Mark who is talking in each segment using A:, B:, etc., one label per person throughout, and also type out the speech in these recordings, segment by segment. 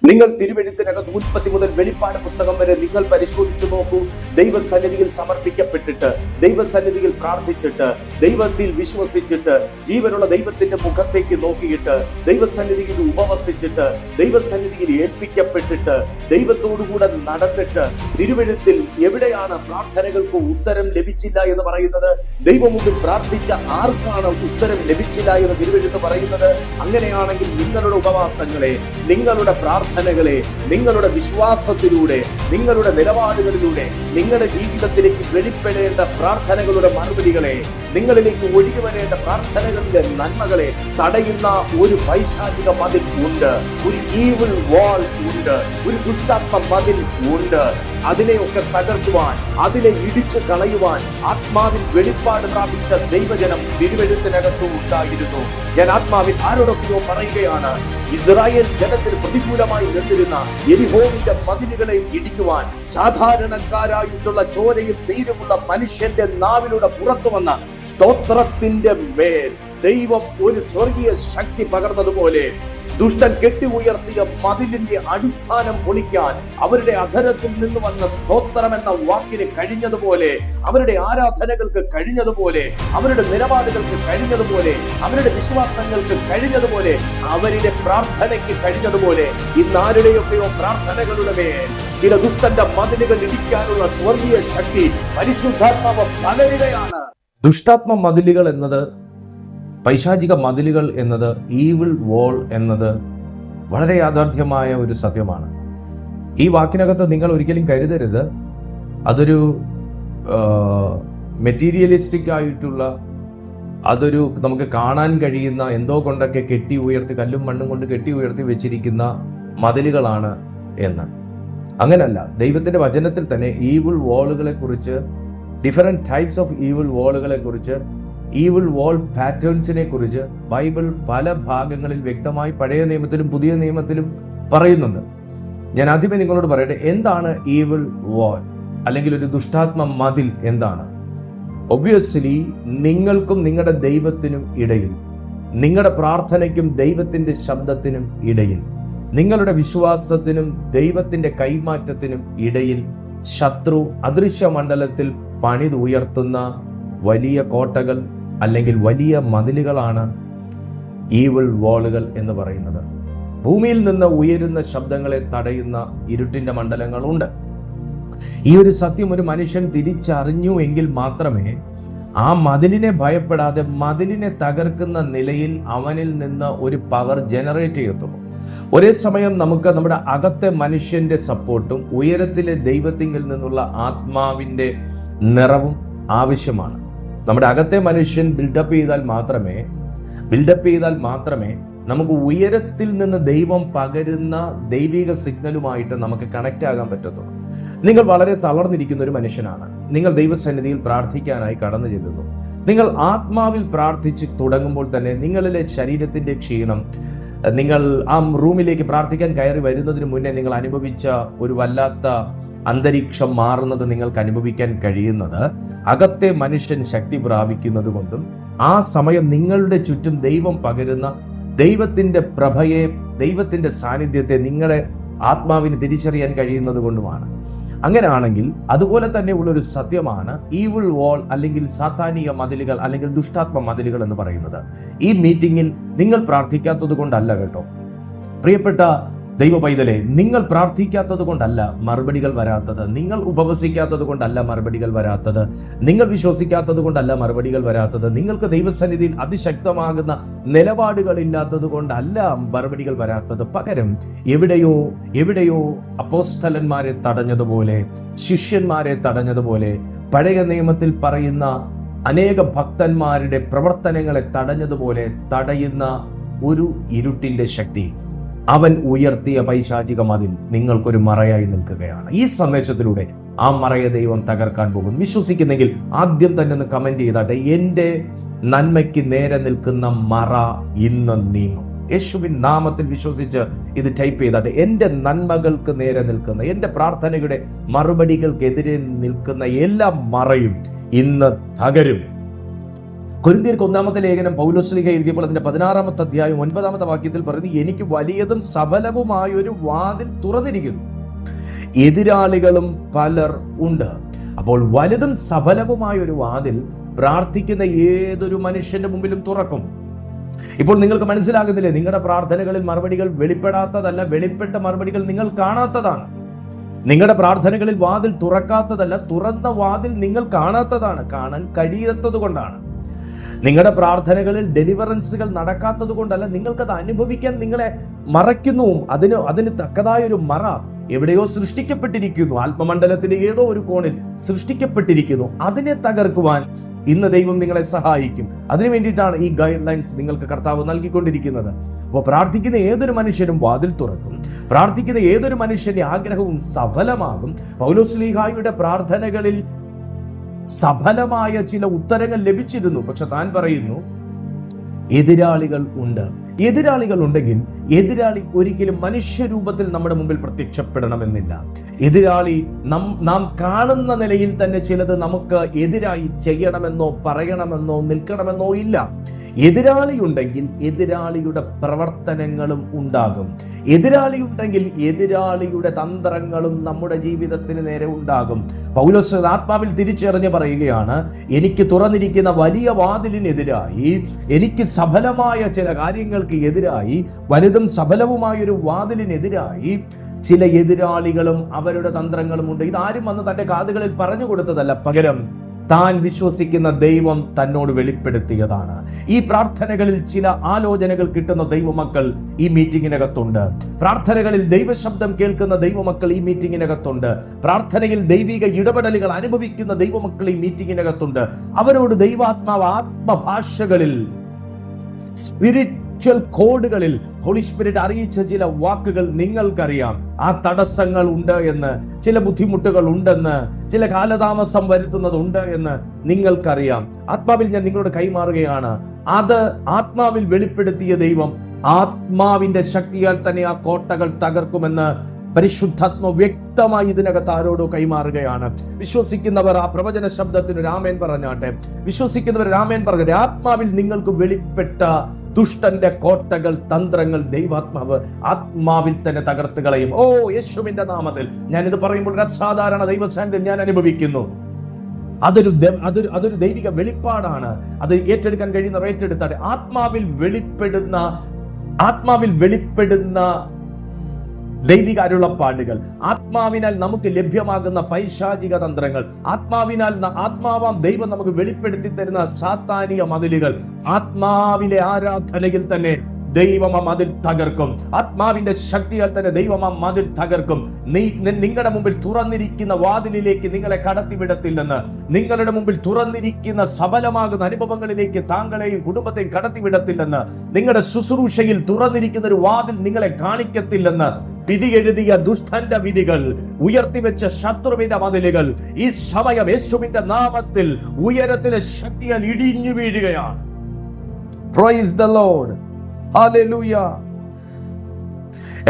A: നിങ്ങൾ തിരുവെഴുത്തിനകത്ത് ഉൽപ്പത്തി മുതൽ വെളിപ്പാട് പുസ്തകം വരെ നിങ്ങൾ പരിശോധിച്ചു നോക്കൂ. ദൈവസന്നിധിയിൽ സമർപ്പിക്കപ്പെട്ടിട്ട്, ദൈവസന്നിധിയിൽ പ്രാർത്ഥിച്ചിട്ട്, ദൈവത്തിൽ വിശ്വസിച്ചിട്ട്, ജീവനുള്ള ദൈവത്തിന്റെ മുഖത്തേക്ക് നോക്കിയിട്ട്, ദൈവസന്നിധിയിൽ ഉപവസിച്ചിട്ട്, ദൈവസന്നിധിയിൽ ഏൽപ്പിക്കപ്പെട്ടിട്ട്, ദൈവത്തോടുകൂടെ നടന്നിട്ട്, തിരുവെഴുത്തിൽ എവിടെയാണ് പ്രാർത്ഥനകൾക്ക് ഉത്തരം ലഭിച്ചില്ല എന്ന് പറയുന്നത്? ദൈവമുമ്പിൽ പ്രാർത്ഥിച്ച ആർക്കാണ് ഉത്തരം ലഭിച്ചില്ല എന്ന് തിരുവെഴുത്ത് പറയുന്നത്? അങ്ങനെയാണെങ്കിൽ നിങ്ങളുടെ ഉപവാസങ്ങളെ, നിങ്ങളുടെ പ്രാർത്ഥനകളെ, നിങ്ങളുടെ വിശ്വാസത്തിലൂടെ, നിങ്ങളുടെ നിലപാടുകളിലൂടെ, നിങ്ങളുടെ ജീവിതത്തിലേക്ക് വെളിപ്പെടേണ്ട പ്രാർത്ഥനകളുടെ മറുപടികളെ, നിങ്ങളിലേക്ക് ഒഴുകി വരേണ്ട പ്രാർത്ഥനകളുടെ നന്മകളെ തടയുന്ന ഒരു പൈശാചിക മതിൽ ഉണ്ട്, ഒരു ഈവിൾ വാൾ ഉണ്ട്, ഒരു ദുഷ്ടാത്മ മതിൽ ഉണ്ട്. അതിനെയൊക്കെ തകർക്കുവാൻ, അതിനെ ഇടിച്ചു കളയുവാൻ ആത്മാവിൽ വെളിപ്പാട് പ്രാപിച്ച ദൈവജനം തിരുവെഴുത്തിനകത്ത് ഉണ്ടായിരുന്നു. ഞാൻ ആത്മാവിൽ ആരോടൊക്കെയോ പറയുകയാണ്, ഇസ്രായേൽ ജനത്തിന് പ്രതികൂലമായി നിന്നിരുന്ന യെരിഹോവിന്റെ മതിലുകളെ ഇടിക്കുവാൻ സാധാരണക്കാരായിട്ടുള്ള ചോരയും നീരുമുള്ള മനുഷ്യന്റെ നാവിലൂടെ പുറത്തു വന്ന സ്തോത്രത്തിന്റെ മേൽ ദൈവം ഒരു സ്വർഗീയ ശക്തി പകർന്നതുപോലെ ദുഷ്ടൻ കെട്ടി ഉയർത്തിയ മതിലിന്റെ അടിസ്ഥാനം പൊളിക്കാൻ അവരുടെ അധരത്തിൽ നിന്ന് വന്ന സ്തോത്രം എന്ന വാക്കിന് കഴിഞ്ഞതുപോലെ, അവരുടെ ആരാധനകൾക്ക് കഴിഞ്ഞതുപോലെ, അവരുടെ നിലപാടുകൾക്ക് കഴിഞ്ഞതുപോലെ, അവരുടെ വിശ്വാസങ്ങൾക്ക് കഴിഞ്ഞതുപോലെ, അവരുടെ പ്രാർത്ഥനയ്ക്ക് കഴിഞ്ഞതുപോലെ, ഇന്നാരുടെയൊക്കെയോ പ്രാർത്ഥനകളുടെ മേൽ ചില ദുഷ്ടന്റെ മതിലുകൾ ഇടിക്കാനുള്ള സ്വർഗീയ ശക്തി പരിശുദ്ധാത്മാവ് പകരുകയാണ്. ദുഷ്ടാത്മ മതിലുകൾ എന്നത്, പൈശാചിക മതിലുകൾ എന്നത്, ഈവിൾ വോൾ എന്നത് വളരെ യാഥാർത്ഥ്യമായ ഒരു സത്യമാണ്. ഈ വാക്കിനകത്ത് നിങ്ങൾ ഒരിക്കലും കരുതരുത് അതൊരു മെറ്റീരിയലിസ്റ്റിക് ആയിട്ടുള്ള, അതൊരു നമുക്ക് കാണാൻ കഴിയുന്ന എന്തോ കൊണ്ടൊക്കെ കെട്ടി ഉയർത്തി, കല്ലും മണ്ണും കൊണ്ട് കെട്ടി ഉയർത്തി വെച്ചിരിക്കുന്ന മതിലുകളാണ് എന്ന്. അങ്ങനല്ല. ദൈവത്തിന്റെ വചനത്തിൽ തന്നെ ഈവിൾ വാളുകളെ കുറിച്ച്, ഡിഫറെന്റ് ടൈപ്സ് ഓഫ് ഈവിൾ വാളുകളെ കുറിച്ച്, ഈവിൾ വാൾ പാറ്റേൺസിനെ കുറിച്ച് ബൈബിൾ പല ഭാഗങ്ങളിൽ വ്യക്തമായി പഴയ നിയമത്തിലും പുതിയ നിയമത്തിലും പറയുന്നുണ്ട്. ഞാൻ ആദ്യമേ നിങ്ങളോട് പറയട്ടെ, എന്താണ് ഈവിൾ വാൾ അല്ലെങ്കിൽ ഒരു ദുഷ്ടാത്മ മതിൽ എന്താണ്? ഒബ്വിയസ്ലി നിങ്ങൾക്കും നിങ്ങളുടെ ദൈവത്തിനും ഇടയിൽ, നിങ്ങളുടെ പ്രാർത്ഥനയ്ക്കും ദൈവത്തിന്റെ ശബ്ദത്തിനും ഇടയിൽ, നിങ്ങളുടെ വിശ്വാസത്തിനും ദൈവത്തിന്റെ കൈമാറ്റത്തിനും ഇടയിൽ ശത്രു അദൃശ്യ മണ്ഡലത്തിൽ പണിതുയർത്തുന്ന വലിയ കോട്ടകൾ അല്ലെങ്കിൽ വലിയ മതിലുകളാണ് ഈവിൾ വാളുകൾ എന്ന് പറയുന്നത്. ഭൂമിയിൽ നിന്ന് ഉയരുന്ന ശബ്ദങ്ങളെ തടയുന്ന ഇരുട്ടിന്റെ മണ്ഡലങ്ങളുണ്ട്. ഈ ഒരു സത്യം ഒരു മനുഷ്യൻ തിരിച്ചറിഞ്ഞു എങ്കിൽ മാത്രമേ ആ മതിലിനെ ഭയപ്പെടാതെ മതിലിനെ തകർക്കുന്ന നിലയിൽ അവനിൽ നിന്ന് ഒരു പവർ ജനറേറ്റ് ചെയ്യത്തുള്ളൂ. ഒരേ സമയം നമുക്ക് നമ്മുടെ അകത്തെ മനുഷ്യന്റെ സപ്പോർട്ടും ഉയരത്തിലെ ദൈവത്തിങ്കിൽ നിന്നുള്ള ആത്മാവിന്റെ നിറവും ആവശ്യമാണ്. നമ്മുടെ അകത്തെ മനുഷ്യൻ ബിൽഡപ്പ് ചെയ്താൽ മാത്രമേ നമുക്ക് ഉയരത്തിൽ നിന്ന് ദൈവം പകരുന്ന ദൈവിക സിഗ്നലുമായിട്ട് നമുക്ക് കണക്റ്റ് ആകാൻ പറ്റത്തുള്ളൂ. നിങ്ങൾ വളരെ തളർന്നിരിക്കുന്ന ഒരു മനുഷ്യനാണ്. നിങ്ങൾ ദൈവസന്നിധിയിൽ പ്രാർത്ഥിക്കാനായി കടന്നു ചെല്ലുന്നു. നിങ്ങൾ ആത്മാവിൽ പ്രാർത്ഥിച്ച് തുടങ്ങുമ്പോൾ തന്നെ നിങ്ങളിലെ ശരീരത്തിന്റെ ക്ഷീണം, നിങ്ങൾ ആ റൂമിലേക്ക് പ്രാർത്ഥിക്കാൻ കയറി വരുന്നതിന് മുന്നേ നിങ്ങൾ അനുഭവിച്ച ഒരു വല്ലാത്ത അന്തരീക്ഷം മാറുന്നത് നിങ്ങൾക്ക് അനുഭവിക്കാൻ കഴിയുന്നത് അകത്തെ മനുഷ്യൻ ശക്തി പ്രാപിക്കുന്നത് കൊണ്ടും ആ സമയം നിങ്ങളുടെ ചുറ്റും ദൈവം പകരുന്ന ദൈവത്തിന്റെ പ്രഭയെ, ദൈവത്തിന്റെ സാന്നിധ്യത്തെ നിങ്ങളുടെ ആത്മാവിന് തിരിച്ചറിയാൻ കഴിയുന്നത് കൊണ്ടുമാണ്. അങ്ങനെയാണെങ്കിൽ അതുപോലെ തന്നെ ഉള്ളൊരു സത്യമാണ് ഈവിൾ വാൾ അല്ലെങ്കിൽ സാത്താനിക മതിലുകൾ അല്ലെങ്കിൽ ദുഷ്ടാത്മ മതിലുകൾ എന്ന് പറയുന്നത്. ഈ മീറ്റിംഗിൽ നിങ്ങൾ പ്രാർത്ഥിക്കാത്തത് കൊണ്ടല്ല കേട്ടോ പ്രിയപ്പെട്ട ദൈവ പൈതലെ, നിങ്ങൾ പ്രാർത്ഥിക്കാത്തത് കൊണ്ടല്ല മറുപടികൾ വരാത്തത്, നിങ്ങൾ ഉപവസിക്കാത്തത് കൊണ്ടല്ല മറുപടികൾ വരാത്തത്, നിങ്ങൾ വിശ്വസിക്കാത്തത് കൊണ്ടല്ല മറുപടികൾ വരാത്തത്, നിങ്ങൾക്ക് ദൈവസന്നിധിയിൽ അതിശക്തമാകുന്ന നിലപാടുകൾ ഇല്ലാത്തത് കൊണ്ടല്ല മറുപടികൾ വരാത്തത്. പകരം എവിടെയോ അപ്പോസ്തലന്മാരെ തടഞ്ഞതുപോലെ, ശിഷ്യന്മാരെ തടഞ്ഞതുപോലെ, പഴയ നിയമത്തിൽ പറയുന്ന അനേക ഭക്തന്മാരുടെ പ്രവർത്തനങ്ങളെ തടഞ്ഞതുപോലെ തടയുന്ന ഒരു ഇരുട്ടിന്റെ ശക്തി, അവൻ ഉയർത്തിയ പൈശാചിക മതിൽ നിങ്ങൾക്കൊരു മറയായി നിൽക്കുകയാണ്. ഈ സന്ദേശത്തിലൂടെ ആ മറയെ ദൈവം തകർക്കാൻ പോകും. വിശ്വസിക്കുന്നെങ്കിൽ ആദ്യം തന്നെ ഒന്ന് കമന്റ് ചെയ്താട്ടെ, എൻ്റെ നന്മയ്ക്ക് നേരെ നിൽക്കുന്ന മറ ഇന്ന് നീങ്ങും. യേശുവിൻ നാമത്തിൽ വിശ്വസിച്ച് ഇത് ടൈപ്പ് ചെയ്താട്ടെ. എൻ്റെ നന്മകൾക്ക് നേരെ നിൽക്കുന്ന, എൻ്റെ പ്രാർത്ഥനയുടെ മറുപടികൾക്കെതിരെ നിൽക്കുന്ന എല്ലാ മറയും ഇന്ന് തകരും. കൊരിന്ത്യർക്ക് 1-ാമത്തെ ലേഖനം പൗലോസ്ലീഹ എഴുതിയപ്പോൾ അതിന്റെ 16-ാമത്തെ അധ്യായം 9-ാമത്തെ വാക്യത്തിൽ പറയുന്നത്, എനിക്ക് വലിയതും സഫലവുമായ ഒരു വാതിൽ തുറന്നിരിക്കുന്നു, എതിരാളികളും പലർ ഉണ്ട്. അപ്പോൾ വലുതും സഫലവുമായ ഒരു വാതിൽ പ്രാർത്ഥിക്കുന്ന ഏതൊരു മനുഷ്യന്റെ മുമ്പിലും തുറക്കും. ഇപ്പോൾ നിങ്ങൾക്ക് മനസ്സിലാകുന്നില്ലേ, നിങ്ങളുടെ പ്രാർത്ഥനകളിൽ മറുപടികൾ വെളിപ്പെടാത്തതല്ല, വെളിപ്പെട്ട മറുപടികൾ നിങ്ങൾ കാണാത്തതാണ്. നിങ്ങളുടെ പ്രാർത്ഥനകളിൽ വാതിൽ തുറക്കാത്തതല്ല, തുറന്ന വാതിൽ നിങ്ങൾ കാണാത്തതാണ്, കാണാൻ കഴിയാത്തത് കൊണ്ടാണ്. നിങ്ങളുടെ പ്രാർത്ഥനകളിൽ ഡെലിവറൻസുകൾ നടക്കാത്തത് കൊണ്ടല്ല, നിങ്ങൾക്കത് അനുഭവിക്കാൻ നിങ്ങളെ മറയ്ക്കുന്നു. അതിന് തക്കതായ ഒരു മറ എവിടെയോ സൃഷ്ടിക്കപ്പെട്ടിരിക്കുന്നു, ആത്മമണ്ഡലത്തിന്റെ ഏതോ ഒരു കോണിൽ സൃഷ്ടിക്കപ്പെട്ടിരിക്കുന്നു. അതിനെ തകർക്കുവാൻ ഇന്ന് ദൈവം നിങ്ങളെ സഹായിക്കും. അതിനു വേണ്ടിയിട്ടാണ് ഈ ഗൈഡ് ലൈൻസ് നിങ്ങൾക്ക് കർത്താവ് നൽകിക്കൊണ്ടിരിക്കുന്നത്. അപ്പോൾ പ്രാർത്ഥിക്കുന്ന ഏതൊരു മനുഷ്യനും വാതിൽ തുറക്കും, പ്രാർത്ഥിക്കുന്ന ഏതൊരു മനുഷ്യന്റെ ആഗ്രഹവും സഫലമാകും. പൗലോസ്ലീഹായുടെ പ്രാർത്ഥനകളിൽ സഫലമായ ചില ഉത്തരങ്ങൾ ലഭിച്ചിരുന്നു. പക്ഷെ താൻ പറയുന്നു, എതിരാളികൾ ഉണ്ട്. എതിരാളികൾ ഉണ്ടെങ്കിൽ എതിരാളി ഒരിക്കലും മനുഷ്യരൂപത്തിൽ നമ്മുടെ മുമ്പിൽ പ്രത്യക്ഷപ്പെടണമെന്നില്ല. എതിരാളി നാം കാണുന്ന നിലയിൽ തന്നെ ചിലത് നമുക്ക് എതിരായി ചെയ്യണമെന്നോ പറയണമെന്നോ നിൽക്കണമെന്നോ ഇല്ല. എതിരാളി ഉണ്ടെങ്കിൽ എതിരാളിയുടെ പ്രവർത്തനങ്ങളും ഉണ്ടാകും. എതിരാളി ഉണ്ടെങ്കിൽ എതിരാളിയുടെ തന്ത്രങ്ങളും നമ്മുടെ ജീവിതത്തിന് നേരെ ഉണ്ടാകും. പൗലോസ് ആത്മാവിൽ തിരിച്ചറിഞ്ഞ് പറയുകയാണ്, എനിക്ക് തുറന്നിരിക്കുന്ന വലിയ വാതിലിനെതിരായി, എനിക്ക് സഫലമായ ചില കാര്യങ്ങൾക്ക് എതിരായി, വലുതും സഫലവുമായൊരു വാതിലിനെതിരായി ചില എതിരാളികളും അവരുടെ തന്ത്രങ്ങളും ഉണ്ട്. ഇതാരും വന്ന് തന്റെ കാതുകളിൽ പറഞ്ഞു കൊടുത്തതല്ല, പകരം താൻ വിശ്വസിക്കുന്ന ദൈവം തന്നോട് വെളിപ്പെടുത്തിയതാണ്. ഈ പ്രാർത്ഥനകളിൽ ചില ആലോചനകൾ കിട്ടുന്ന ദൈവമക്കൾ ഈ മീറ്റിങ്ങിനകത്തുണ്ട്. പ്രാർത്ഥനകളിൽ ദൈവശബ്ദം കേൾക്കുന്ന ദൈവമക്കൾ ഈ മീറ്റിങ്ങിനകത്തുണ്ട്. പ്രാർത്ഥനയിൽ ദൈവിക ഇടപെടലുകൾ അനുഭവിക്കുന്ന ദൈവമക്കൾ ഈ മീറ്റിങ്ങിനകത്തുണ്ട്. അവരോട് ദൈവാത്മാവ് ആത്മഭാഷകളിൽ, സ്പിരിച്വൽ കോഡുകളിൽ ഹോളി സ്പിരിറ്റ് അറിയിച്ച ചില വാക്കുകൾ നിങ്ങൾക്കറിയാം. ആ തടസ്സങ്ങൾ ഉണ്ട് എന്ന്, ചില ബുദ്ധിമുട്ടുകൾ ഉണ്ടെന്ന്, ചില കാലതാമസം വരുത്തുന്നതുണ്ട് എന്ന് നിങ്ങൾക്കറിയാം. ആത്മാവിൽ ഞാൻ നിങ്ങളോട് കൈമാറുകയാണ്. അത് ആത്മാവിൽ വെളിപ്പെടുത്തിയ ദൈവം ആത്മാവിന്റെ ശക്തിയാൽ തന്നെ ആ കോട്ടകൾ തകർക്കുമെന്ന് പരിശുദ്ധാത്മ വ്യക്തമായി ഇതിനകത്ത് ആരോടോ കൈമാറുകയാണ്. വിശ്വസിക്കുന്നവർ ആ പ്രവചന ശബ്ദത്തിന് രാമേൻ പറഞ്ഞാട്ടെ. വിശ്വസിക്കുന്നവർ രാമേൻ പറഞ്ഞാട്ടെ. ആത്മാവിൽ നിങ്ങൾക്ക് വെളിപ്പെട്ട ദുഷ്ടന്റെ കോട്ടകൾ, തന്ത്രങ്ങൾ ദൈവാത്മാവ് ആത്മാവിൽ തന്നെ തകർത്ത് കളയും. ഓ യേശുവിന്റെ നാമത്തിൽ ഞാനിത് പറയുമ്പോൾ ഒരു അസാധാരണ ദൈവസാന്നിധ്യം ഞാൻ അനുഭവിക്കുന്നു. അതൊരു ദൈവിക വെളിപ്പാടാണ്. അത് ഏറ്റെടുക്കാൻ കഴിയുന്നവർ ഏറ്റെടുത്താട്ടെ. ആത്മാവിൽ വെളിപ്പെടുന്ന ദൈവിക അരുളപ്പാടുകൾ, ആത്മാവിനാൽ നമുക്ക് ലഭ്യമാകുന്ന പൈശാചിക തന്ത്രങ്ങൾ, ആത്മാവാം ദൈവം നമുക്ക് വെളിപ്പെടുത്തി തരുന്ന സാത്താനിക മതിലുകൾ, ആത്മാവിലെ ആരാധനയിൽ തന്നെ ദൈവം ആ മതിൽ തകർക്കും. ആത്മാവിന്റെ ശക്തിയാൽ തന്നെ ദൈവം ആ മതിൽ തകർക്കും. നിങ്ങളുടെ മുമ്പിൽ തുറന്നിരിക്കുന്ന വാതിലിലേക്ക് നിങ്ങളെ കടത്തിവിടത്തില്ലെന്ന്, നിങ്ങളുടെ മുമ്പിൽ തുറന്നിരിക്കുന്ന സഫലമാകുന്ന അനുഭവങ്ങളിലേക്ക് താങ്കളെയും കുടുംബത്തെയും കടത്തിവിടത്തില്ലെന്ന്, നിങ്ങളുടെ ശുശ്രൂഷയിൽ തുറന്നിരിക്കുന്ന ഒരു വാതിൽ നിങ്ങളെ കാണിക്കത്തില്ലെന്ന് വിധി എഴുതിയ ദുഷ്ടന്റെ വിധികൾ, ഉയർത്തിവെച്ച ശത്രുവിന്റെ മതിലുകൾ ഈ സമയം യേശുവിന്റെ നാമത്തിൽ ഉയരത്തിലെ ശക്തിയാൽ ഇടിഞ്ഞു വീഴുകയാണ്. Praise the Lord. ഹല്ലേലൂയ.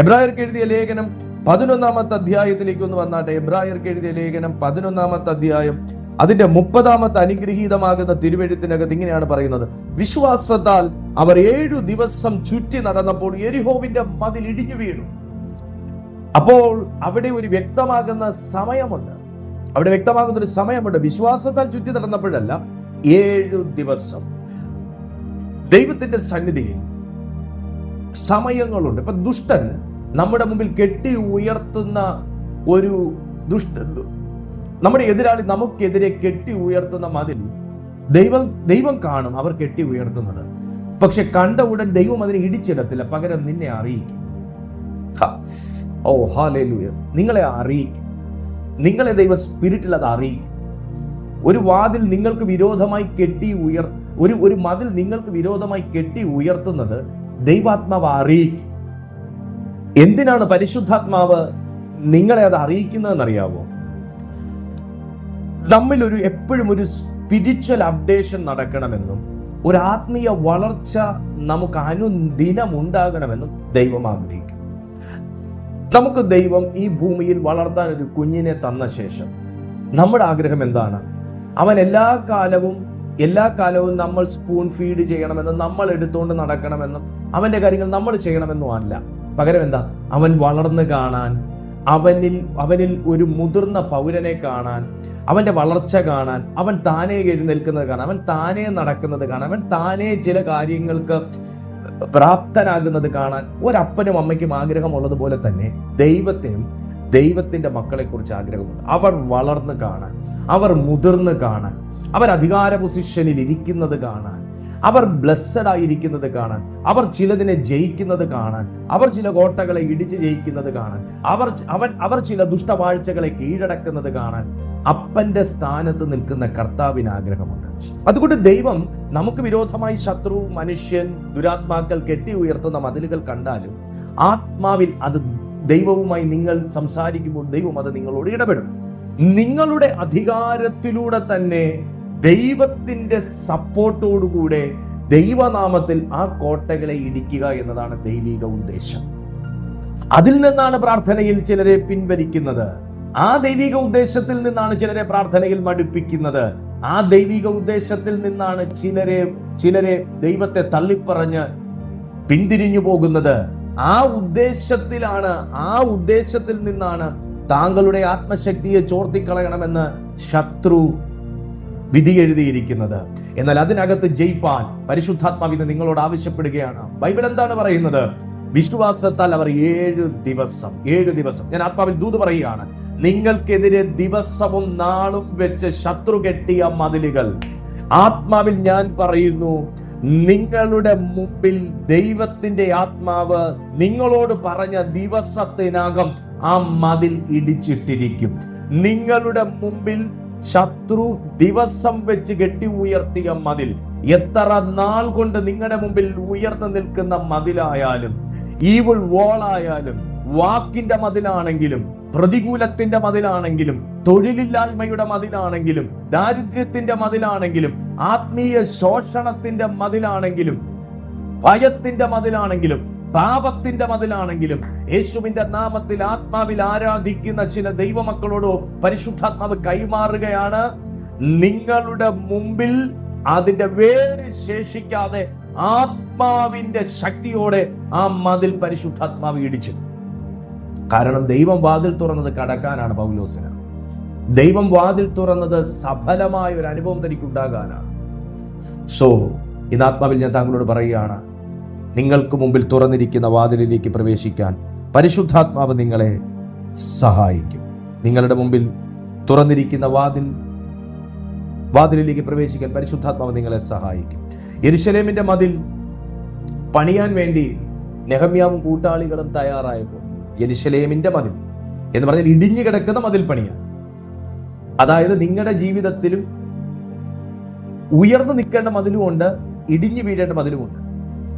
A: എബ്രായർക്ക് എഴുതിയ ലേഖനം 11-ാമത്തെ അധ്യായത്തിലേക്ക് ഒന്ന് വന്നാട്ടെ. എബ്രായർക്ക് എഴുതിയ ലേഖനം 11-ാമത്തെ അധ്യായം അതിന്റെ 30-ാമത്തെ അനുഗ്രഹീതമാകുന്ന തിരുവെഴുത്തിനകത്ത് ഇങ്ങനെയാണ് പറയുന്നത്, വിശ്വാസത്താൽ അവർ 7 ദിവസം ചുറ്റി നടന്നപ്പോൾ യെരിഹോവിന്റെ മതിൽ ഇടിഞ്ഞു വീണു. അപ്പോൾ അവിടെ ഒരു വ്യക്തമാകുന്ന സമയമുണ്ട്. വിശ്വാസത്താൽ ചുറ്റി നടന്നപ്പോഴല്ല, 7 ദിവസം ദൈവത്തിന്റെ സന്നിധിയിൽ സമയങ്ങളുണ്ട്. ഇപ്പൊ ദുഷ്ടൻ നമ്മുടെ മുമ്പിൽ കെട്ടി ഉയർത്തുന്ന ഒരു നമ്മുടെ എതിരാളി നമുക്കെതിരെ കെട്ടി ഉയർത്തുന്ന മതിൽ ദൈവം കാണും അവർ കെട്ടി ഉയർത്തുന്നത്. പക്ഷെ കണ്ട ഉടൻ ദൈവം അതിനെ ഇടിച്ചിടത്തില്ല, പകരം നിന്നെ അറിയിക്കും. ഓ ഹല്ലേലൂയ. നിങ്ങളെ അറിയിക്കും. നിങ്ങളെ ദൈവ സ്പിരിറ്റിൽ അത് അറിയിക്കും. ഒരു വാതിൽ നിങ്ങൾക്ക് വിരോധമായി ഒരു മതിൽ നിങ്ങൾക്ക് വിരോധമായി കെട്ടി ഉയർത്തുന്നത് ദൈവാത്മാവ് അറിയിക്കും. എന്തിനാണ് പരിശുദ്ധാത്മാവ് നിങ്ങളെ അത് അറിയിക്കുന്നതെന്നറിയാവോ? നമ്മിൽ എപ്പോഴും ഒരു സ്പിരിച്വൽ അപ്ഡേഷൻ നടക്കണമെന്നും ഒരു ആത്മീയ വളർച്ച നമുക്ക് അനുദിനം ഉണ്ടാകണമെന്നും ദൈവം ആഗ്രഹിക്കും. നമുക്ക് ദൈവം ഈ ഭൂമിയിൽ വളർത്താൻ ഒരു കുഞ്ഞിനെ തന്ന ശേഷം നമ്മുടെ ആഗ്രഹം എന്താണ്? അവൻ എല്ലാ കാലവും എല്ലാ കാലവും നമ്മൾ സ്പൂൺ ഫീഡ് ചെയ്യണമെന്നും നമ്മൾ എടുത്തുകൊണ്ട് നടക്കണമെന്നും അവന്റെ കാര്യങ്ങൾ നമ്മൾ ചെയ്യണമെന്നും അല്ല. പകരം എന്താ, അവൻ വളർന്നു കാണാൻ, അവനിൽ ഒരു മുതിർന്ന പൗരനെ കാണാൻ, അവന്റെ വളർച്ച കാണാൻ, അവൻ താനേ എഴുന്നേൽക്കുന്നത് കാണാൻ, അവൻ താനേ നടക്കുന്നത് കാണാൻ, അവൻ താനേ ചില കാര്യങ്ങൾക്ക് പ്രാപ്തനാകുന്നത് കാണാൻ ഒരപ്പനും അമ്മയ്ക്കും ആഗ്രഹമുള്ളതുപോലെ തന്നെ ദൈവത്തിന്റെ മക്കളെ കുറിച്ച് ആഗ്രഹമുണ്ട്. അവർ വളർന്ന് കാണാൻ, അവർ മുതിർന്ന് കാണാൻ, അവർ അധികാര പൊസിഷനിൽ ഇരിക്കുന്നത് കാണാൻ, അവർ ബ്ലെസ്സഡ് ആയിരിക്കുന്നത് കാണാൻ, അവർ ചിലതിനെ ജയിക്കുന്നത് കാണാൻ, അവർ ചില കോട്ടകളെ ഇടിച്ച് ജയിക്കുന്നത് കാണാൻ, അവർ ചില ദുഷ്ടവാഴ്ചകളെ കീഴടക്കുന്നത് കാണാൻ അപ്പന്റെ സ്ഥാനത്ത് നിൽക്കുന്ന കർത്താവിന് ആഗ്രഹമുണ്ട്. അതുകൊണ്ട് ദൈവം നമുക്ക് വിരോധമായി ശത്രു, മനുഷ്യൻ, ദുരാത്മാക്കൾ കെട്ടി ഉയർത്തുന്ന മതിലുകൾ കണ്ടാലും ആത്മാവിൽ അത് ദൈവവുമായി നിങ്ങൾ സംസാരിക്കുമ്പോൾ ദൈവം അത് നിങ്ങളോട് ഇടപെടും. നിങ്ങളുടെ അധികാരത്തിലൂടെ തന്നെ ദൈവത്തിന്റെ സപ്പോർട്ടോടുകൂടെ ദൈവനാമത്തിൽ ആ കോട്ടകളെ ഇടിക്കുക എന്നതാണ് ദൈവിക ഉദ്ദേശം. അതിൽ നിന്നാണ് പ്രാർത്ഥനയിൽ ചിലരെ പിൻവലിക്കുന്നത്. ആ ദൈവിക ഉദ്ദേശത്തിൽ നിന്നാണ് ചിലരെ പ്രാർത്ഥനയിൽ മടുപ്പിക്കുന്നത്. ആ ദൈവിക ഉദ്ദേശത്തിൽ നിന്നാണ് ചിലരെ ദൈവത്തെ തള്ളിപ്പറഞ്ഞ് പിന്തിരിഞ്ഞു പോകുന്നത്. ആ ഉദ്ദേശത്തിൽ നിന്നാണ് താങ്കളുടെ ആത്മശക്തിയെ ചോർത്തിക്കളയണമെന്ന് ശത്രു വിധി എഴുതിയിരിക്കുന്നത്. എന്നാൽ അതിനകത്ത് ജയിപ്പാൻ പരിശുദ്ധാത്മാവിന് നിങ്ങളോട് ആവശ്യപ്പെടുകയാണ്. ബൈബിൾ എന്താണ് പറയുന്നത്? വിശ്വാസത്താൽ അവർ 7 ദിവസം ഞാൻ ആത്മാവിൽ ദൂത് പറയുകയാണ്, നിങ്ങൾക്കെതിരെ ദിവസവും നാളും വെച്ച് ശത്രു കെട്ടിയ മതിലുകൾ ആത്മാവിൽ ഞാൻ പറയുന്നു, നിങ്ങളുടെ മുമ്പിൽ ദൈവത്തിന്റെ ആത്മാവ് നിങ്ങളോട് പറഞ്ഞ ദിവസത്തിനകം ആ മതിൽ ഇടിച്ചിട്ടിരിക്കും. നിങ്ങളുടെ മുമ്പിൽ ശത്രു ദിവസം വെച്ച് കെട്ടി ഉയർത്തിയ മതിൽ, എത്ര നാൾ കൊണ്ട് നിങ്ങളുടെ മുമ്പിൽ ഉയർന്നു നിൽക്കുന്ന മതിലായാലും, ഈവിൾ വാളായാലും, വാക്കിന്റെ മതിലാണെങ്കിലും, പ്രതികൂലത്തിന്റെ മതിലാണെങ്കിലും, തൊഴിലില്ലായ്മയുടെ മതിലാണെങ്കിലും, ദാരിദ്ര്യത്തിന്റെ മതിലാണെങ്കിലും, ആത്മീയ ശോഷണത്തിന്റെ മതിലാണെങ്കിലും, ഭയത്തിന്റെ മതിലാണെങ്കിലും, പാപത്തിന്റെ മതിലാണെങ്കിലും, യേശുവിന്റെ നാമത്തിൽ ആത്മാവിൽ ആരാധിക്കുന്ന ചില ദൈവമക്കളോടോ പരിശുദ്ധാത്മാവ് കൈമാറുകയാണ്, നിങ്ങളുടെ മുമ്പിൽ അതിന്റെ വേര് ശേഷിക്കാതെ ആത്മാവിന്റെ ശക്തിയോടെ ആ മതിൽ പരിശുദ്ധാത്മാവ് ഇടിച്ചു. കാരണം ദൈവം വാതിൽ തുറന്നത് കടക്കാനാണ്. പൗലോസിന് ദൈവം വാതിൽ തുറന്നത് സഫലമായ ഒരു അനുഭവം തനിക്കുണ്ടാകാനാണ്. സോ ഇന്ന് ആത്മാവിൽ ഞാൻ താങ്കളോട് പറയുകയാണ്, നിങ്ങൾക്ക് മുമ്പിൽ തുറന്നിരിക്കുന്ന വാതിലിലേക്ക് പ്രവേശിക്കാൻ പരിശുദ്ധാത്മാവ് നിങ്ങളെ സഹായിക്കും. നിങ്ങളുടെ മുമ്പിൽ തുറന്നിരിക്കുന്ന വാതിലിലേക്ക് പ്രവേശിക്കാൻ പരിശുദ്ധാത്മാവ് നിങ്ങളെ സഹായിക്കും. യെരുശലേമിന്റെ മതിൽ പണിയാൻ വേണ്ടി നെഹമ്യാവും കൂട്ടാളികളും തയ്യാറായപ്പോൾ, യെരുശലേമിന്റെ മതിൽ എന്ന് പറഞ്ഞാൽ ഇടിഞ്ഞു കിടക്കുന്ന മതിൽ പണിയാൻ, അതായത് നിങ്ങളുടെ ജീവിതത്തിലും ഉയർന്നു നിൽക്കേണ്ട മതിലുമുണ്ട്, ഇടിഞ്ഞു വീഴേണ്ട മതിലുമുണ്ട്.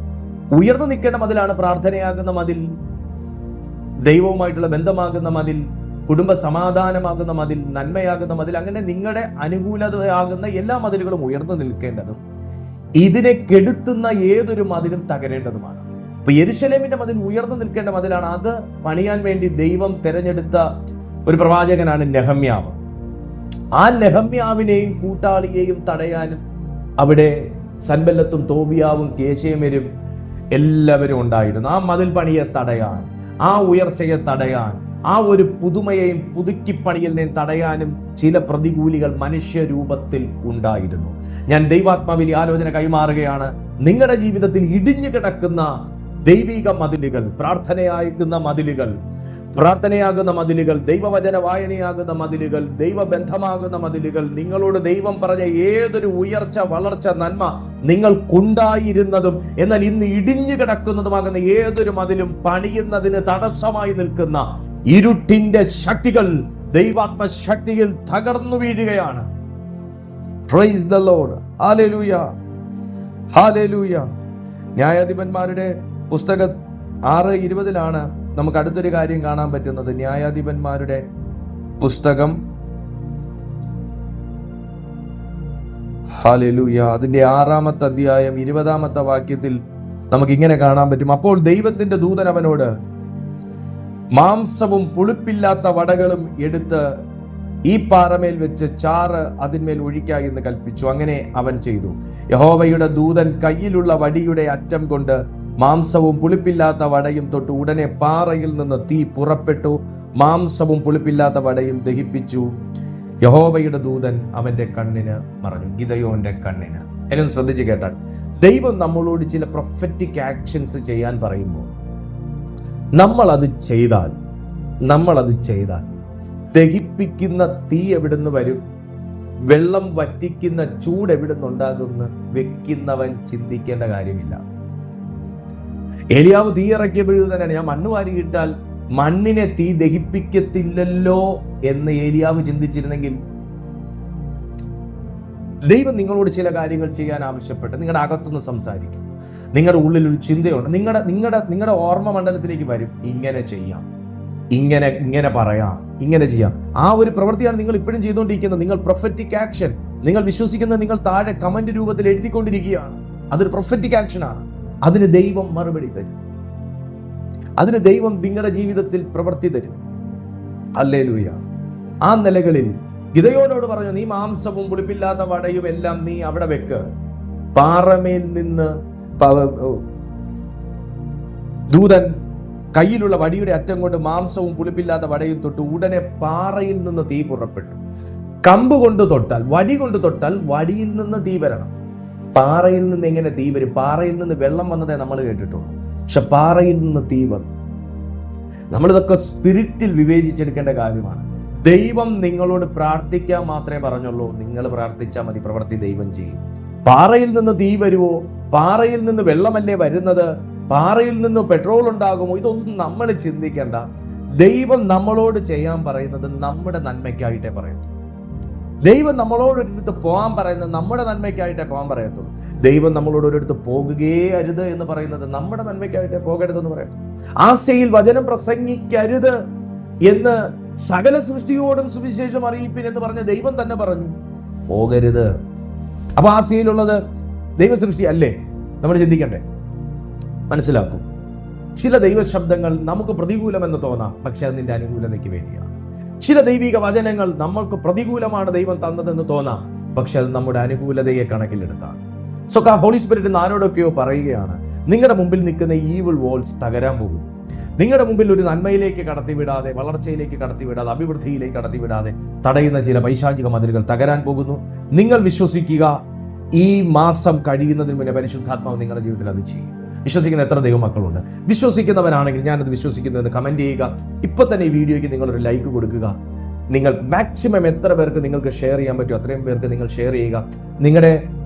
A: ഉയർന്നു നിൽക്കേണ്ട മതിലാണ് പ്രാർത്ഥനയാകുന്ന മതിൽ, ദൈവവുമായിട്ടുള്ള ബന്ധമാകുന്ന മതിൽ, കുടുംബ സമാധാനമാകുന്ന മതിൽ, നന്മയാകുന്ന മതിൽ, അങ്ങനെ നിങ്ങളുടെ അനുകൂലതയാകുന്ന എല്ലാ മതിലുകളും ഉയർന്നു നിൽക്കേണ്ടതും ഇതിനെ കെടുത്തുന്ന ഏതൊരു മതിലും തകരേണ്ടതുമാണ്. അപ്പൊ യെരുശലേമിന്റെ മതിൽ ഉയർന്നു നിൽക്കേണ്ട മതിലാണ്. അത് പണിയാൻ വേണ്ടി ദൈവം തെരഞ്ഞെടുത്ത ഒരു പ്രവാചകനാണ് നെഹമ്യാവ്. ആ നെഹമ്യാവിനെയും കൂട്ടാളിയെയും തടയാനും അവിടെ സൻബല്ലത്തും തോബിയാവും കേശേമരും എല്ലാവരും ഉണ്ടായിരുന്നു. ആ മതിൽ പണിയെ തടയാൻ, ആ ഉയർച്ചയെ തടയാൻ, ആ ഒരു പുതുമയെയും പുതുക്കിപ്പണിയലിനെയും തടയാനും ചില പ്രതികൂലികൾ മനുഷ്യരൂപത്തിൽ ഉണ്ടായിരുന്നു. ഞാൻ ദൈവാത്മാവിൽ ആലോചന കൈമാറുകയാണ്. നിങ്ങളുടെ ജീവിതത്തിൽ ഇടിഞ്ഞു കിടക്കുന്ന ദൈവിക മതിലുകൾ, പ്രാർത്ഥനയാകുന്ന മതിലുകൾ, ദൈവവചന വായനയാകുന്ന മതിലുകൾ, ദൈവബന്ധമാകുന്ന മതിലുകൾ, നിങ്ങളോട് ദൈവം പറഞ്ഞ ഏതൊരു ഉയർച്ച, വളർച്ച, നന്മ നിങ്ങൾക്കുണ്ടായിരുന്നതും എന്നാൽ ഇന്ന് ഇടിഞ്ഞു കിടക്കുന്നതുമാകുന്ന ഏതൊരു മതിലും പണിയുന്നതിന് തടസ്സമായി നിൽക്കുന്ന ഇരുട്ടിന്റെ ശക്തികൾ ദൈവാത്മ ശക്തിയിൽ തകർന്നു വീഴുകയാണ്. Praise the Lord. Hallelujah, hallelujah. ന്യായാധിപന്മാരുടെ പുസ്തകം 6:20 നമുക്ക് അടുത്തൊരു കാര്യം കാണാൻ പറ്റുന്നത്. ന്യായാധിപന്മാരുടെ പുസ്തകം, ഹല്ലേലൂയ, അതിന്റെ 6-ാമത്തെ അധ്യായം 20-ാമത്തെ വാക്യത്തിൽ നമുക്ക് ഇങ്ങനെ കാണാൻ പറ്റും. അപ്പോൾ ദൈവത്തിന്റെ ദൂതൻ അവനോട് മാംസവും പുളിപ്പില്ലാത്ത വടകളും എടുത്ത് ഈ പാറമേൽ വെച്ച് ചാറ് അതിന്മേൽ ഒഴിക്ക എന്ന് കൽപ്പിച്ചു. അങ്ങനെ അവൻ ചെയ്തു. യഹോവയുടെ ദൂതൻ കയ്യിലുള്ള വടിയുടെ അറ്റം കൊണ്ട് മാംസവും പുളിപ്പില്ലാത്ത വടയും തൊട്ട് ഉടനെ പാറയിൽ നിന്ന് തീ പുറപ്പെട്ടു, മാംസവും പുളിപ്പില്ലാത്ത വടയും ദഹിപ്പിച്ചു. യഹോവയുടെ ദൂതൻ അവന്റെ കണ്ണിന് മറഞ്ഞു, ഗിദെയോന്റെ കണ്ണിന്. എന്നെ ശ്രദ്ധിച്ച് കേട്ടാൽ, ദൈവം നമ്മളോട് ചില പ്രൊഫറ്റിക് ആക്ഷൻസ് ചെയ്യാൻ പറയുമ്പോൾ നമ്മളത് ചെയ്താൽ ദഹിപ്പിക്കുന്ന തീ എവിടുന്ന് വരും, വെള്ളം വറ്റിക്കുന്ന ചൂട് എവിടുന്നുണ്ടാകുമെന്ന് വെക്കുന്നവൻ ചിന്തിക്കേണ്ട കാര്യമില്ല. ഏലിയാവ് തീ ഇറക്കിയപ്പോഴും തന്നെയാണ്, ഞാൻ മണ്ണ് വാരി ഇട്ടാൽ മണ്ണിനെ തീ ദഹിപ്പിക്കത്തില്ലല്ലോ എന്ന് ഏലിയാവ് ചിന്തിച്ചിരുന്നെങ്കിൽ, ദൈവം നിങ്ങളോട് ചില കാര്യങ്ങൾ ചെയ്യാൻ ആവശ്യപ്പെട്ട് നിങ്ങളുടെ അകത്തുനിന്ന് സംസാരിക്കും. നിങ്ങളുടെ ഉള്ളിൽ ഒരു ചിന്തയുണ്ട്, നിങ്ങളുടെ ഓർമ്മ മണ്ഡലത്തിലേക്ക് വരും, ഇങ്ങനെ ചെയ്യാം, ഇങ്ങനെ പറയാം, ഇങ്ങനെ ചെയ്യാം. ആ ഒരു പ്രവൃത്തിയാണ് നിങ്ങൾ ഇപ്പോഴും ചെയ്തുകൊണ്ടിരിക്കുന്നത്. നിങ്ങൾ പ്രൊഫറ്റിക് ആക്ഷൻ, നിങ്ങൾ വിശ്വസിക്കുന്നത് നിങ്ങൾ താഴെ കമന്റ് രൂപത്തിൽ എഴുതിക്കൊണ്ടിരിക്കുകയാണ്. അതൊരു പ്രൊഫറ്റിക് ആക്ഷനാണ്. അതിന് ദൈവം മറുപടി തരും. അതിന് ദൈവം നിങ്ങളുടെ ജീവിതത്തിൽ പ്രവൃത്തി തരും. ഹല്ലേലൂയ. ആ നിലകളിൽ ഗിദെയോനോട് പറഞ്ഞു, നീ മാംസവും പുളിപ്പില്ലാത്ത വടയും എല്ലാം നീ അവിടെ വെക്ക്. പാറമേൽ നിന്ന് ദൂതൻ കയ്യിലുള്ള വടിയുടെ അറ്റം കൊണ്ട് മാംസവും പുളിപ്പില്ലാത്ത വടയും തൊട്ട് ഉടനെ പാറയിൽ നിന്ന് തീ പുറപ്പെട്ടു. കമ്പ് കൊണ്ട് തൊട്ടാൽ, വടി കൊണ്ട് തൊട്ടാൽ വടിയിൽ നിന്ന് തീ വരണം. പാറയിൽ നിന്ന് എങ്ങനെ തീ വരും? പാറയിൽ നിന്ന് വെള്ളം വന്നതേ നമ്മൾ കേട്ടിട്ടുള്ളൂ, പക്ഷെ പാറയിൽ നിന്ന് തീ വന്നു. നമ്മളിതൊക്കെ സ്പിരിറ്റിൽ വിവേചിച്ചെടുക്കേണ്ട കാര്യമാണ്. ദൈവം നിങ്ങളോട് പ്രാർത്ഥിക്കാൻ മാത്രമേ പറഞ്ഞുള്ളൂ. നിങ്ങൾ പ്രാർത്ഥിച്ചാൽ മതി, പ്രവൃത്തി ദൈവം ചെയ്യും. പാറയിൽ നിന്ന് തീ വരുമോ? പാറയിൽ നിന്ന് വെള്ളമല്ലേ വരുന്നത്? പാറയിൽ നിന്ന് പെട്രോൾ ഉണ്ടാകുമോ? ഇതൊന്നും നമ്മൾ ചിന്തിക്കേണ്ട. ദൈവം നമ്മളോട് ചെയ്യാൻ പറയുന്നത് നമ്മുടെ നന്മയ്ക്കായിട്ടേ പറയുന്നു. ദൈവം നമ്മളോട് ഒരിടത്ത് പോകാൻ പറയുന്നത് നമ്മുടെ നന്മയ്ക്കായിട്ടേ പോകാൻ പറയത്തുള്ളൂ. ദൈവം നമ്മളോട് ഒരിടത്ത് പോകുകയേ അരുത് എന്ന് പറയുന്നത് നമ്മുടെ നന്മയ്ക്കായിട്ടേ പോകരുതെന്ന് പറയത്തുള്ളൂ. ആശയിൽ വചനം പ്രസംഗിക്കരുത് എന്ന് സകല സൃഷ്ടിയോടും സുവിശേഷം അറിയിപ്പിൻ എന്ന് പറഞ്ഞ ദൈവം തന്നെ പറഞ്ഞു, പോകരുത്. അപ്പൊ ആശയിലുള്ളത് ദൈവ സൃഷ്ടി അല്ലേ? നമ്മൾ ചിന്തിക്കണ്ടേ? മനസ്സിലാക്കൂ, ചില ദൈവശബ്ദങ്ങൾ നമുക്ക് പ്രതികൂലമെന്ന് തോന്നാം, പക്ഷെ അത് നിന്റെ അനുകൂലതയ്ക്ക് വേണ്ടിയാണ്. ചില ദൈവിക വചനങ്ങൾ നമ്മൾക്ക് പ്രതികൂലമാണ് ദൈവം തന്നതെന്ന് തോന്നാം, പക്ഷെ അത് നമ്മുടെ അനുകൂലതയെ കണക്കിലെടുത്താണ്. സോ ഹോളി സ്പിരിറ്റ് ആരോടൊക്കെയോ പറയുകയാണ്, നിങ്ങളുടെ മുമ്പിൽ നിൽക്കുന്ന ഈവിൾ വോൾസ് തകരാൻ പോകുന്നു. നിങ്ങളുടെ മുമ്പിൽ ഒരു നന്മയിലേക്ക് കടത്തിവിടാതെ, വളർച്ചയിലേക്ക് കടത്തിവിടാതെ, അഭിവൃദ്ധിയിലേക്ക് കടത്തിവിടാതെ തടയുന്ന ചില പൈശാചിക മതിലുകൾ തകരാൻ പോകുന്നു. നിങ്ങൾ വിശ്വസിക്കുക, ഈ മാസം കഴിയുന്നതിന് മുന്നേ പരിശുദ്ധാത്മാവ് നിങ്ങളുടെ ജീവിതത്തിൽ അത് ചെയ്യും. വിശ്വസിക്കുന്ന എത്ര ദൈവമക്കളുണ്ട്? വിശ്വസിക്കുന്നവനാണെങ്കിൽ ഞാനത് വിശ്വസിക്കുന്നുവെന്ന് കമന്റ് ചെയ്യുക. ഇപ്പൊ തന്നെ ഈ വീഡിയോയ്ക്ക് നിങ്ങളൊരു ലൈക്ക് കൊടുക്കുക. നിങ്ങൾ മാക്സിമം എത്ര പേർക്ക് നിങ്ങൾക്ക് ഷെയർ ചെയ്യാൻ പറ്റുമോ അത്രയും പേർക്ക് നിങ്ങൾ ഷെയർ ചെയ്യുക.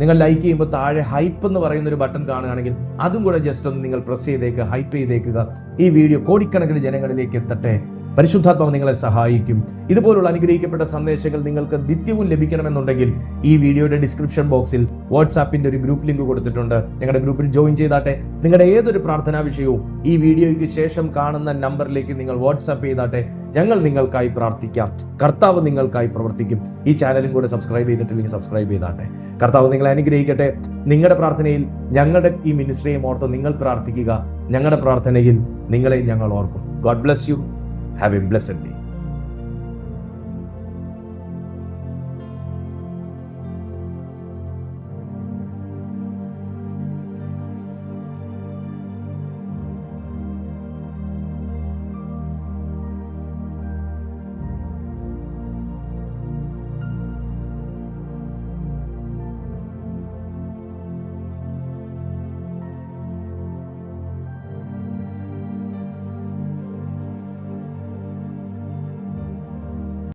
A: നിങ്ങൾ ലൈക്ക് ചെയ്യുമ്പോൾ താഴെ ഹൈപ്പ് എന്ന് പറയുന്ന ഒരു ബട്ടൺ കാണുകയാണെങ്കിൽ അതും കൂടെ ജസ്റ്റ് ഒന്ന് നിങ്ങൾ പ്രസ് ചെയ്തേക്കുക, ഹൈപ്പ് ചെയ്തേക്കുക. ഈ വീഡിയോ കോടിക്കണക്കിന് ജനങ്ങളിലേക്ക് എത്തട്ടെ. പരിശുദ്ധാത്മാവ് നിങ്ങളെ സഹായിക്കും. ഇതുപോലുള്ള അനുഗ്രഹിക്കപ്പെട്ട സന്ദേശങ്ങൾ നിങ്ങൾക്ക് നിത്യവും ലഭിക്കണമെന്നുണ്ടെങ്കിൽ ഈ വീഡിയോയുടെ ഡിസ്ക്രിപ്ഷൻ ബോക്സിൽ വാട്സാപ്പിന്റെ ഒരു ഗ്രൂപ്പ് ലിങ്ക് കൊടുത്തിട്ടുണ്ട്. ഞങ്ങളുടെ ഗ്രൂപ്പിൽ ജോയിൻ ചെയ്താട്ടെ. നിങ്ങളുടെ ഏതൊരു പ്രാർത്ഥനാ വിഷയവും ഈ വീഡിയോയ്ക്ക് ശേഷം കാണുന്ന നമ്പറിലേക്ക് നിങ്ങൾ വാട്സാപ്പ് ചെയ്താട്ടെ. ഞങ്ങൾ നിങ്ങൾക്കായി പ്രാർത്ഥിക്കാം. കർത്താവ് നിങ്ങൾക്കായി പ്രവർത്തിക്കും. ഈ ചാനലും കൂടെ സബ്സ്ക്രൈബ് ചെയ്തിട്ടില്ലെങ്കിൽ സബ്സ്ക്രൈബ് ചെയ്താട്ടെ. കർത്താവ് നിങ്ങളെ അനുഗ്രഹിക്കട്ടെ. നിങ്ങളുടെ പ്രാർത്ഥനയിൽ ഞങ്ങളുടെ ഈ മിനിസ്ട്രിയെ ഓർത്ത് നിങ്ങൾ പ്രാർത്ഥിക്കുക. ഞങ്ങളുടെ പ്രാർത്ഥനയിൽ നിങ്ങളെ ഞങ്ങൾ ഓർക്കും. God bless you. Have a blessed day.